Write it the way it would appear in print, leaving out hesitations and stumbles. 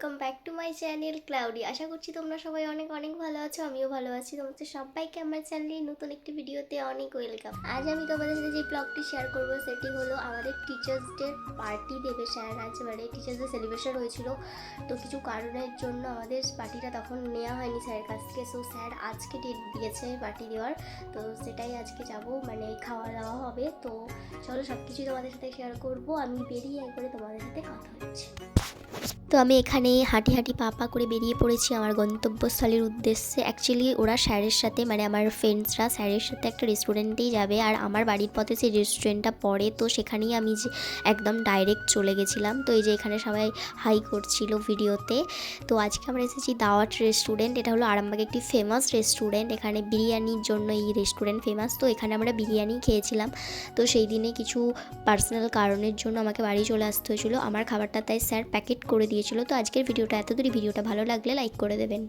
Welcome back to my channel Cloudy. আশা করছি তোমরা সবাই অনেক অনেক ভালো আছো, আমিও ভালো আছি। তোমাদের সবাইকে আমার চ্যানেলে নতুন একটি ভিডিওতে অনেক ওয়েলকাম। আজ আমি তোমাদের সাথে যে ব্লগটি শেয়ার করবো সেটি হলো আমাদের টিচার্স ডে পার্টি দেবে স্যার। আজ মানে টিচার্স ডে সেলিব্রেশন হয়েছিল, তো কিছু কারণের জন্য আমাদের পার্টিটা তখন নেওয়া হয়নি স্যারের কাছ থেকে। সো স্যার আজকে ডেট দিয়েছে পার্টি দেওয়ার, তো সেটাই আজকে যাব, মানে খাওয়া দাওয়া হবে। তো চলো সব কিছুই তোমাদের সাথে শেয়ার করবো। আমি বেরিয়ে একবারে তোমাদের সাথে কথা হচ্ছে। তো আমি এখানে হাঁটি হাঁটি পা পা করে বেরিয়ে পড়েছি আমার গন্তব্যস্থলের উদ্দেশ্যে। অ্যাকচুয়ালি ওরা স্যারের সাথে, মানে আমার ফ্রেন্ডসরা স্যারের সাথে একটা রেস্টুরেন্টেই যাবে, আর আমার বাড়ির পথে সেই রেস্টুরেন্টটা পড়ে, তো সেখানেই আমি যে একদম ডাইরেক্ট চলে গেছিলাম। তো এই যে এখানে সবাই হাই করছিল ভিডিওতে। তো আজকে আমরা এসেছি দাওয়াত রেস্টুরেন্ট। এটা হলো আরামবাগে একটি ফেমাস রেস্টুরেন্ট, এখানে বিরিয়ানির জন্য এই রেস্টুরেন্ট ফেমাস। তো এখানে আমরা বিরিয়ানি খেয়েছিলাম। তো সেই দিনে কিছু পার্সোনাল কারণের জন্য আমাকে বাড়ি চলে আসতে হয়েছিলো। আমার খাবারটা তাই স্যার প্যাকেট করে দিয়েছিল। তো আজকের ভিডিওটা এতদূরই। ভিডিওটা ভালো লাগলে লাইক করে দেবেন।